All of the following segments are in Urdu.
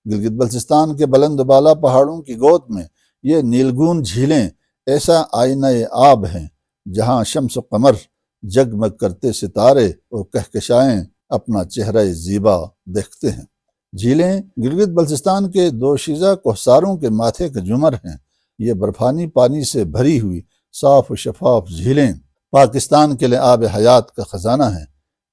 گلگت بلتستان کے بلند بالا پہاڑوں کی گود میں یہ نیلگون جھیلیں ایسا آئینہ آب ہیں جہاں شمس و قمر، جگمگ کرتے ستارے اور کہکشائیں اپنا چہرہ زیبا دیکھتے ہیں۔ جھیلیں گلگت بلتستان کے دوشیزہ کوہساروں کے ماتھے کا جمر ہیں۔ یہ برفانی پانی سے بھری ہوئی صاف و شفاف جھیلیں پاکستان کے لیے آب حیات کا خزانہ ہیں۔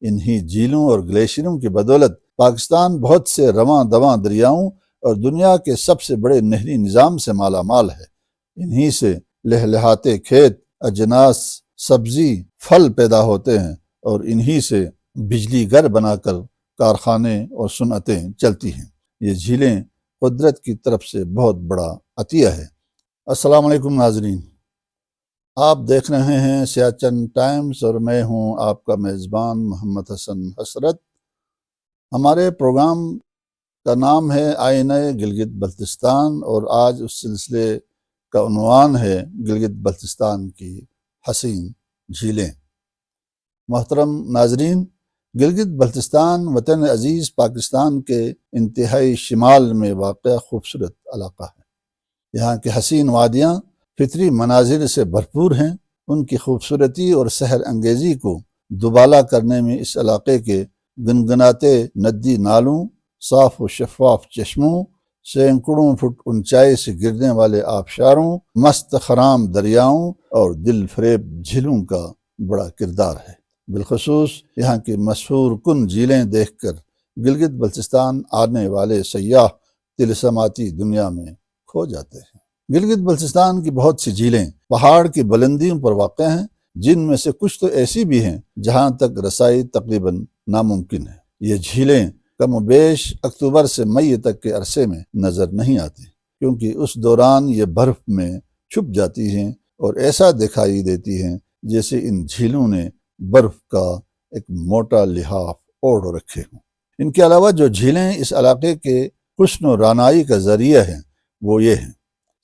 انہی جھیلوں اور گلیشیروں کی بدولت پاکستان بہت سے رواں دواں دریاؤں اور دنیا کے سب سے بڑے نہری نظام سے مالا مال ہے۔ انہی سے لہلہاتے کھیت، اجناس، سبزی، پھل پیدا ہوتے ہیں اور انہی سے بجلی گھر بنا کر کارخانے اور صنعتیں چلتی ہیں۔ یہ جھیلیں قدرت کی طرف سے بہت بڑا عطیہ ہے۔ السلام علیکم ناظرین، آپ دیکھ رہے ہیں سیاچن ٹائمز اور میں ہوں آپ کا میزبان محمد حسن حسرت۔ ہمارے پروگرام کا نام ہے آئینہ گلگت بلتستان اور آج اس سلسلے کا عنوان ہے گلگت بلتستان کی حسین جھیلیں۔ محترم ناظرین، گلگت بلتستان وطن عزیز پاکستان کے انتہائی شمال میں واقع خوبصورت علاقہ ہے۔ یہاں کی حسین وادیاں فطری مناظر سے بھرپور ہیں۔ ان کی خوبصورتی اور سحر انگیزی کو دوبالا کرنے میں اس علاقے کے گنگناتے ندی نالوں، صاف و شفاف چشموں، سینکڑوں فٹ اونچائی سے گرنے والے آبشاروں، مست خرام دریاؤں اور دل فریب جھیلوں کا بڑا کردار ہے۔ بالخصوص یہاں کی مشہور کن جھیلیں دیکھ کر گلگت بلتستان آنے والے سیاح طلسماتی دنیا میں کھو جاتے ہیں۔ گلگت بلتستان کی بہت سی جھیلیں پہاڑ کی بلندیوں پر واقع ہیں، جن میں سے کچھ تو ایسی بھی ہیں جہاں تک رسائی تقریباً ناممکن ہے۔ یہ جھیلیں کم و بیش اکتوبر سے مئی تک کے عرصے میں نظر نہیں آتی، کیونکہ اس دوران یہ برف میں چھپ جاتی ہیں اور ایسا دکھائی دیتی ہیں جیسے ان جھیلوں نے برف کا ایک موٹا لحاف اوڑھ رکھے ہوں۔ ان کے علاوہ جو جھیلیں اس علاقے کے حسن و رعنائی کا ذریعہ ہیں وہ یہ ہیں۔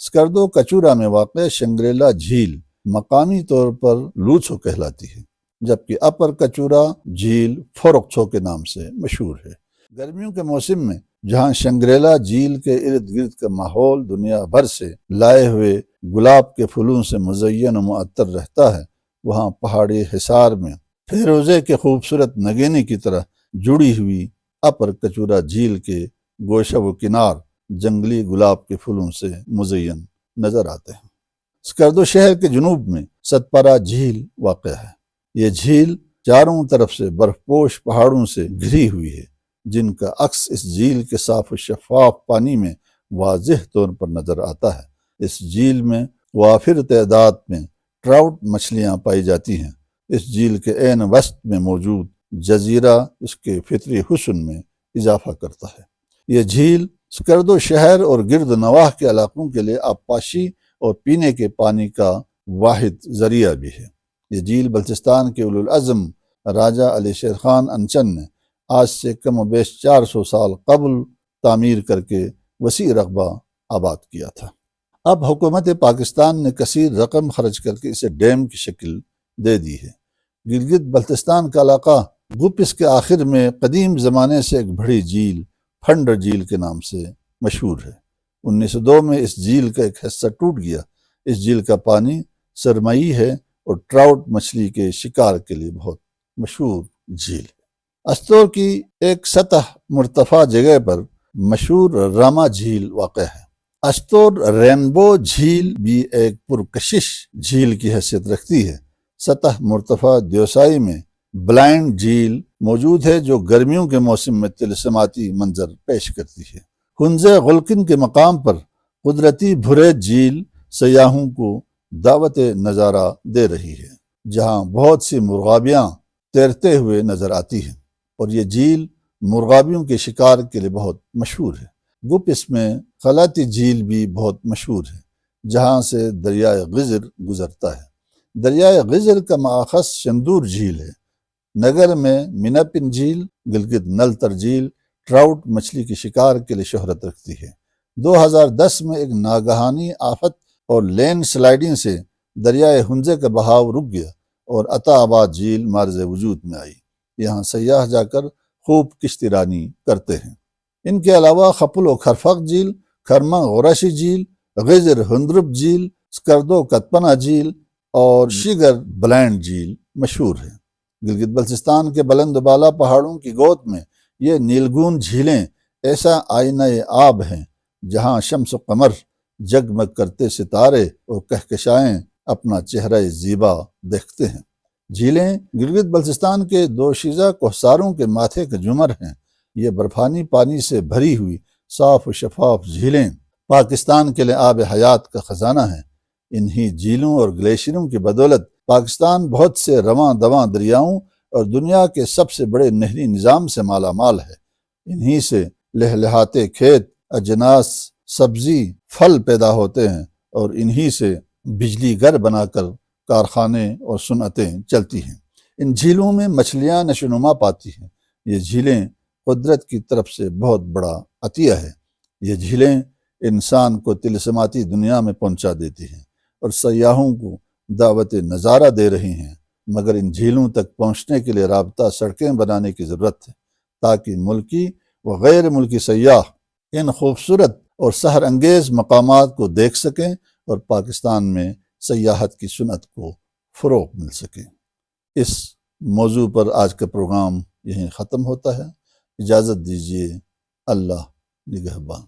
سکردو کچورا میں واقع شنگریلا جھیل مقامی طور پر لوچھو کہلاتی ہے، جبکہ اپر کچورا جھیل فورکچھو کے نام سے مشہور ہے۔ گرمیوں کے موسم میں جہاں شنگریلا جھیل کے ارد گرد کا ماحول دنیا بھر سے لائے ہوئے گلاب کے پھولوں سے مزین و معطر رہتا ہے، وہاں پہاڑی حصار میں فیروزے کے خوبصورت نگینے کی طرح جڑی ہوئی اپر کچورا جھیل کے گوشہ و کنار جنگلی گلاب کے پھولوں سے مزین نظر آتے ہیں۔ سکردو شہر کے جنوب میں ستپارا جھیل واقع ہے۔ یہ جھیل چاروں طرف سے برف پوش پہاڑوں سے گھری ہوئی ہے، جن کا عکس اس جھیل کے صاف و شفاف پانی میں واضح طور پر نظر آتا ہے۔ اس جھیل میں وافر تعداد میں ٹراؤٹ مچھلیاں پائی جاتی ہیں۔ اس جھیل کے عین وسط میں موجود جزیرہ اس کے فطری حسن میں اضافہ کرتا ہے۔ یہ جھیل سکردو شہر اور گرد نواح کے علاقوں کے لیے آبپاشی اور پینے کے پانی کا واحد ذریعہ بھی ہے۔ یہ جھیل بلتستان کے اولوالعزم راجہ علی شیر خان انچن نے آج سے کم و بیش 400 سال قبل تعمیر کر کے وسیع رقبہ آباد کیا تھا۔ اب حکومت پاکستان نے کثیر رقم خرچ کر کے اسے ڈیم کی شکل دے دی ہے۔ گلگت بلتستان کا علاقہ گپس کے آخر میں قدیم زمانے سے ایک بڑی جھیل پھنڈر جھیل کے نام سے مشہور ہے۔ 1902 میں اس جھیل کا ایک حصہ ٹوٹ گیا۔ اس جھیل کا پانی سرمئی ہے اور ٹراؤٹ مچھلی کے شکار کے لیے بہت مشہور جھیل ہے۔ استور کی ایک سطح مرتفع جگہ پر مشہور راما جھیل واقع ہے۔ استور رینبو جھیل بھی ایک پرکشش جھیل کی حیثیت رکھتی ہے۔ سطح مرتفع دیوسائی میں بلائنڈ جھیل موجود ہے جو گرمیوں کے موسم میں طلسماتی منظر پیش کرتی ہے۔ ہنزے غلقن کے مقام پر قدرتی بھریج جھیل سیاحوں کو دعوت نظارہ دے رہی ہے، جہاں بہت سی مرغابیاں تیرتے ہوئے نظر آتی ہیں، اور یہ جھیل مرغابیوں کے شکار کے لیے بہت مشہور ہے۔ گپس میں خلاتی جھیل بھی بہت مشہور ہے، جہاں سے دریائے غزر گزرتا ہے۔ دریائے غزر کا ماخذ شندور جھیل ہے۔ نگر میں منپن جھیل، گلگت نلتر جھیل ٹراؤٹ مچھلی کے شکار کے لیے شہرت رکھتی ہے۔ 2010 میں ایک ناگہانی آفت اور لینڈ سلائیڈنگ سے دریائے ہنزے کا بہاؤ رک گیا اور عطا آباد جھیل معرض وجود میں آئی۔ یہاں سیاح جا کر خوب کشتی رانی کرتے ہیں۔ ان کے علاوہ خپل و خرفق جھیل، کھرما غوراشی جھیل، غیزر ہندرب جھیل، سکردو کتپنا جھیل اور شیگر بلینڈ جھیل مشہور ہے۔ گلگت بلتستان کے بلند و بالا پہاڑوں کی گود میں یہ نیلگون جھیلیں ایسا آئینہ آب ہیں جہاں شمس و قمر، جگمگ کرتے ستارے اور کہکشائیں اپنا چہرہ زیبا دیکھتے ہیں۔ جھیلیں گلگت بلتستان کے دوشیزہ کوہساروں کے ماتھے کے جمر ہیں۔ یہ برفانی پانی سے بھری ہوئی صاف و شفاف جھیلیں پاکستان کے لیے آب حیات کا خزانہ ہیں۔ انہی جھیلوں اور گلیشیروں کی بدولت پاکستان بہت سے رواں دواں دریاؤں اور دنیا کے سب سے بڑے نہری نظام سے مالا مال ہے۔ انہی سے لہلہاتے کھیت، اجناس، سبزی، پھل پیدا ہوتے ہیں اور انہی سے بجلی گھر بنا کر کارخانے اور صنعتیں چلتی ہیں۔ ان جھیلوں میں مچھلیاں نشوونما پاتی ہیں۔ یہ جھیلیں قدرت کی طرف سے بہت بڑا عطیہ ہے۔ یہ جھیلیں انسان کو طلسماتی دنیا میں پہنچا دیتی ہیں اور سیاحوں کو دعوت نظارہ دے رہی ہیں، مگر ان جھیلوں تک پہنچنے کے لیے رابطہ سڑکیں بنانے کی ضرورت ہے تاکہ ملکی و غیر ملکی سیاح ان خوبصورت اور سحر انگیز مقامات کو دیکھ سکیں اور پاکستان میں سیاحت کی صنعت کو فروغ مل سکے۔ اس موضوع پر آج کا پروگرام یہیں ختم ہوتا ہے۔ اجازت دیجیے، اللہ نگہبان۔